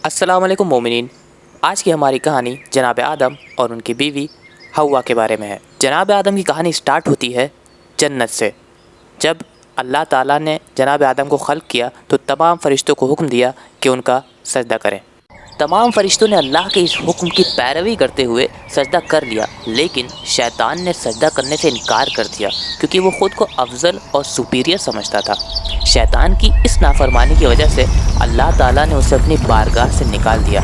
السلام علیکم مومنین۔ آج کی ہماری کہانی جناب آدم اور ان کی بیوی حوا کے بارے میں ہے۔ جناب آدم کی کہانی سٹارٹ ہوتی ہے جنت سے۔ جب اللہ تعالیٰ نے جناب آدم کو خلق کیا تو تمام فرشتوں کو حکم دیا کہ ان کا سجدہ کریں۔ تمام فرشتوں نے اللہ کے اس حکم کی پیروی کرتے ہوئے سجدہ کر لیا، لیکن شیطان نے سجدہ کرنے سے انکار کر دیا کیونکہ وہ خود کو افضل اور سپیریئر سمجھتا تھا۔ شیطان کی اس نافرمانی کی وجہ سے اللہ تعالیٰ نے اسے اپنی بارگاہ سے نکال دیا۔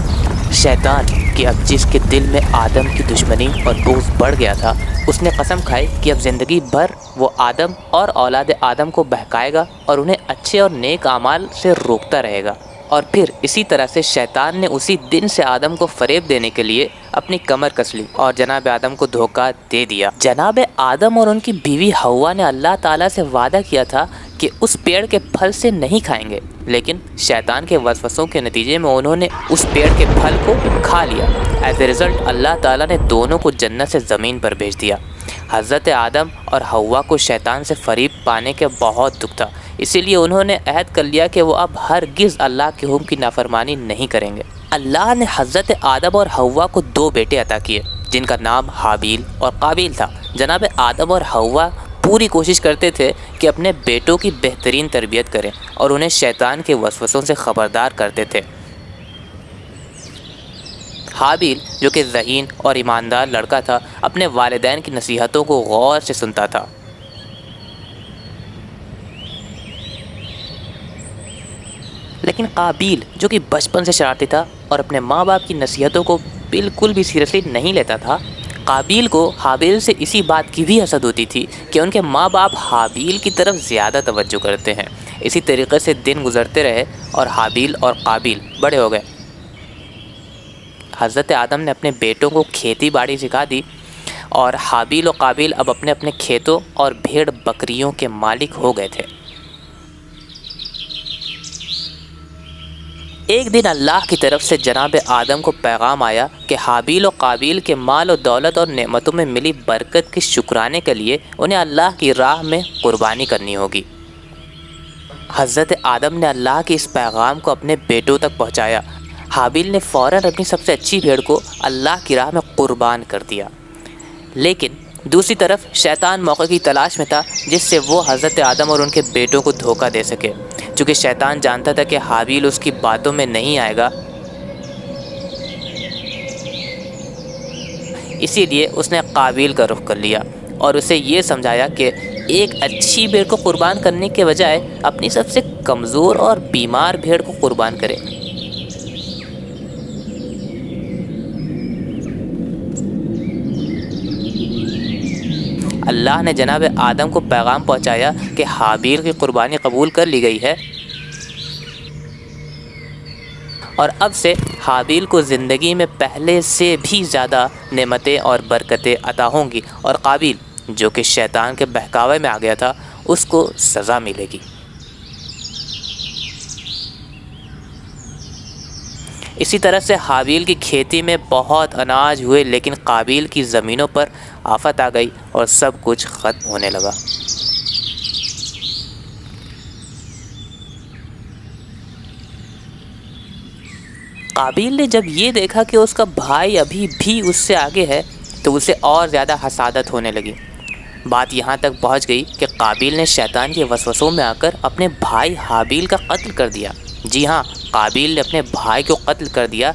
شیطان کہ اب جس کے دل میں آدم کی دشمنی اور بغض بڑھ گیا تھا، اس نے قسم کھائی کہ اب زندگی بھر وہ آدم اور اولاد آدم کو بہکائے گا اور انہیں اچھے اور نیک اعمال سے روکتا رہے گا۔ اور پھر اسی طرح سے شیطان نے اسی دن سے آدم کو فریب دینے کے لیے اپنی کمر کس لی اور جناب آدم کو دھوکہ دے دیا۔ جناب آدم اور ان کی بیوی حوا نے اللہ تعالیٰ سے وعدہ کیا تھا کہ اس پیڑ کے پھل سے نہیں کھائیں گے، لیکن شیطان کے وسوسوں کے نتیجے میں انہوں نے اس پیڑ کے پھل کو کھا لیا۔ ایز اے رزلٹ اللہ تعالیٰ نے دونوں کو جنت سے زمین پر بھیج دیا۔ حضرت آدم اور حوا کو شیطان سے فریب پانے کے بہت دکھ تھا، اسی لیے انہوں نے عہد کر لیا کہ وہ اب ہرگز اللہ کے حکم کی نافرمانی نہیں کریں گے۔ اللہ نے حضرت آدم اور حوا کو 2 بیٹے عطا کیے جن کا نام حابیل اور قابیل تھا۔ جناب آدم اور حوا پوری کوشش کرتے تھے کہ اپنے بیٹوں کی بہترین تربیت کریں اور انہیں شیطان کے وسوسوں سے خبردار کرتے تھے۔ حابیل جو کہ ذہین اور ایماندار لڑکا تھا، اپنے والدین کی نصیحتوں کو غور سے سنتا تھا۔ لیکن قابیل جو کہ بچپن سے شرارتی تھا اور اپنے ماں باپ کی نصیحتوں کو بالکل بھی سیریسلی نہیں لیتا تھا، قابیل کو حابیل سے اسی بات کی بھی حسد ہوتی تھی کہ ان کے ماں باپ حابیل کی طرف زیادہ توجہ کرتے ہیں۔ اسی طریقے سے دن گزرتے رہے اور حابیل اور قابیل بڑے ہو گئے۔ حضرت آدم نے اپنے بیٹوں کو کھیتی باڑی سکھا دی اور حابیل و قابیل اب اپنے اپنے کھیتوں اور بھیڑ بکریوں کے مالک ہو گئے تھے۔ ایک دن اللہ کی طرف سے جناب آدم کو پیغام آیا کہ حابیل و قابیل کے مال و دولت اور نعمتوں میں ملی برکت کے شکرانے کے لیے انہیں اللہ کی راہ میں قربانی کرنی ہوگی۔ حضرت آدم نے اللہ کے اس پیغام کو اپنے بیٹوں تک پہنچایا۔ حابیل نے فوراً اپنی سب سے اچھی بھیڑ کو اللہ کی راہ میں قربان کر دیا، لیکن دوسری طرف شیطان موقع کی تلاش میں تھا جس سے وہ حضرت آدم اور ان کے بیٹوں کو دھوکہ دے سکے۔ چونکہ شیطان جانتا تھا کہ حابیل اس کی باتوں میں نہیں آئے گا، اسی لیے اس نے قابیل کا رخ کر لیا اور اسے یہ سمجھایا کہ ایک اچھی بھیڑ کو قربان کرنے کے بجائے اپنی سب سے کمزور اور بیمار بھیڑ کو قربان کرے۔ اللہ نے جناب آدم کو پیغام پہنچایا کہ حابیل کی قربانی قبول کر لی گئی ہے اور اب سے حابیل کو زندگی میں پہلے سے بھی زیادہ نعمتیں اور برکتیں عطا ہوں گی، اور قابیل جو کہ شیطان کے بہکاوے میں آ گیا تھا اس کو سزا ملے گی۔ اسی طرح سے حابیل کی کھیتی میں بہت اناج ہوئے، لیکن قابیل کی زمینوں پر آفت آ گئی اور سب کچھ ختم ہونے لگا۔ قابیل نے جب یہ دیکھا کہ اس کا بھائی ابھی بھی اس سے آگے ہے تو اسے اور زیادہ حسادت ہونے لگی۔ بات یہاں تک پہنچ گئی کہ قابیل نے شیطان کے وسوسوں میں آ کر اپنے بھائی حابیل کا قتل کر دیا۔ جی ہاں، قابیل نے اپنے بھائی کو قتل کر دیا۔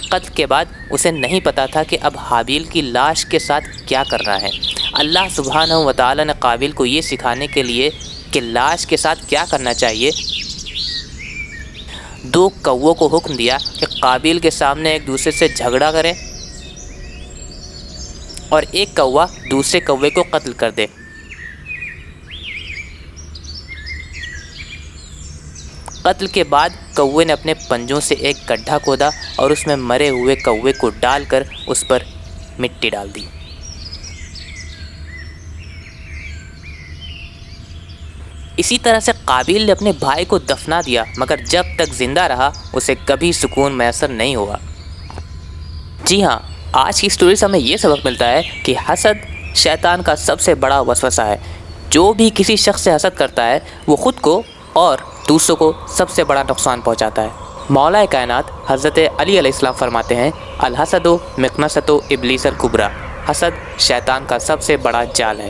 قتل کے بعد اسے نہیں پتا تھا کہ اب حابیل کی لاش کے ساتھ کیا کرنا ہے۔ اللہ سبحانہ و تعالیٰ نے قابیل کو یہ سکھانے کے لیے کہ لاش کے ساتھ کیا کرنا چاہیے، 2 کووں کو حکم دیا کہ قابیل کے سامنے ایک دوسرے سے جھگڑا کریں اور ایک کوا دوسرے کوے کو قتل کر دے۔ قتل کے بعد کوے نے اپنے پنجوں سے ایک گڈھا کھودا اور اس میں مرے ہوئے کوے کو ڈال کر اس پر مٹی ڈال دی۔ اسی طرح سے قابیل نے اپنے بھائی کو دفنا دیا، مگر جب تک زندہ رہا اسے کبھی سکون میسر نہیں ہوا۔ جی ہاں، آج کی اسٹوری سے ہمیں یہ سبق ملتا ہے کہ حسد شیطان کا سب سے بڑا وسوسہ ہے۔ جو بھی کسی شخص سے حسد کرتا ہے وہ خود کو اور دوسروں کو سب سے بڑا نقصان پہنچاتا ہے۔ مولا کائنات حضرت علی علیہ السلام فرماتے ہیں الحسد مقنصۃ ابلیس الکبریٰ، حسد شیطان کا سب سے بڑا جال ہے۔